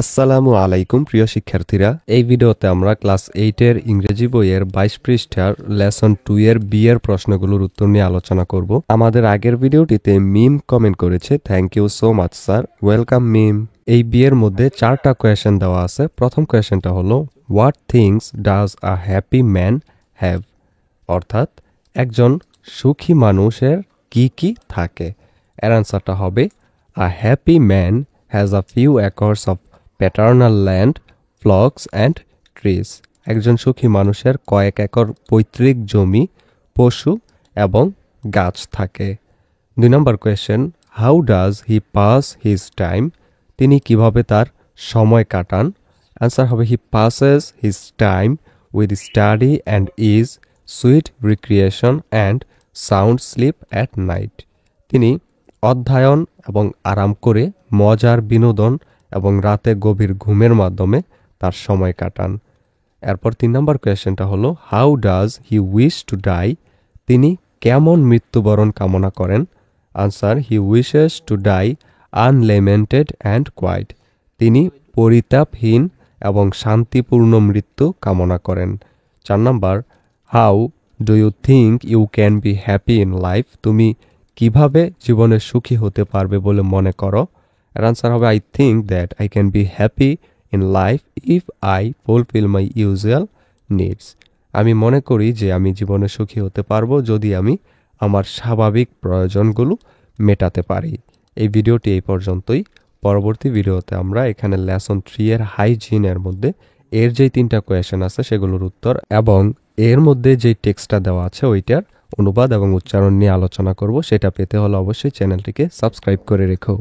আসসালামু আলাইকুম প্রিয় শিক্ষার্থীরা, এই ভিডিওতে আমরা ক্লাস 8 এর ইংরেজি বইয়ের 22 পৃষ্ঠার লেসন 2 এর বি এর প্রশ্নগুলোর উত্তর নিয়ে আলোচনা করব। আমাদের আগের ভিডিওটিতে মিম কমেন্ট করেছে, thank you so much sir, welcome Mim. এই বি এর মধ্যে 4টা কোয়েশ্চেন দেওয়া আছে। প্রথম কোয়েশ্চেনটা হলো, what things does a happy man have, অর্থাৎ একজন সুখী মানুষের কি কি থাকে। এর আনসারটা হবে, a happy man has a few acres of paternal land, flocks and trees. একজন সুখী মানুষের কয়েক একর পৈতৃক জমি, পশু এবং গাছ থাকে। 2 নম্বর question, how does he pass his time, তিনি কিভাবে তার সময় কাটান। অ্যান্সার হবে, he passes his time with study and ease, sweet recreation and sound sleep at night. তিনি অধ্যয়ন এবং আরাম করে, মজার বিনোদন এবং রাতে গভীর ঘুমের মাধ্যমে তার সময় কাটান। এরপর 3 নম্বর কোয়েশ্চেনটা হলো, how does he wish to die, তিনি কেমন মৃত্যুবরণ কামনা করেন। Answer, he wishes to die unlamented and quiet, তিনি পরিতাপহীন এবং শান্তিপূর্ণ মৃত্যু কামনা করেন। 4 নম্বর, how do you think you can be happy in life, তুমি কিভাবে জীবনে সুখী হতে পারবে বলে মনে করো। এর আনসার হবে, I think that I can be happy in life if I fulfil my usual needs, আমি মনে করি যে আমি জীবনে সুখী হতে পারবো যদি আমি আমার স্বাভাবিক প্রয়োজনগুলো মেটাতে পারি। এই ভিডিওটি এই পর্যন্তই। পরবর্তী ভিডিওতে আমরা এখানে লেসন 3 এর হাইজিনের মধ্যে এর যেই 3টা কোয়েশ্চেন আছে সেগুলোর উত্তর এবং এর মধ্যে যে টেক্সটটা দেওয়া আছে ওইটার অনুবাদ এবং উচ্চারণ নিয়ে আলোচনা করব। সেটা পেতে হলে অবশ্যই চ্যানেলটিকে সাবস্ক্রাইব করে রেখো।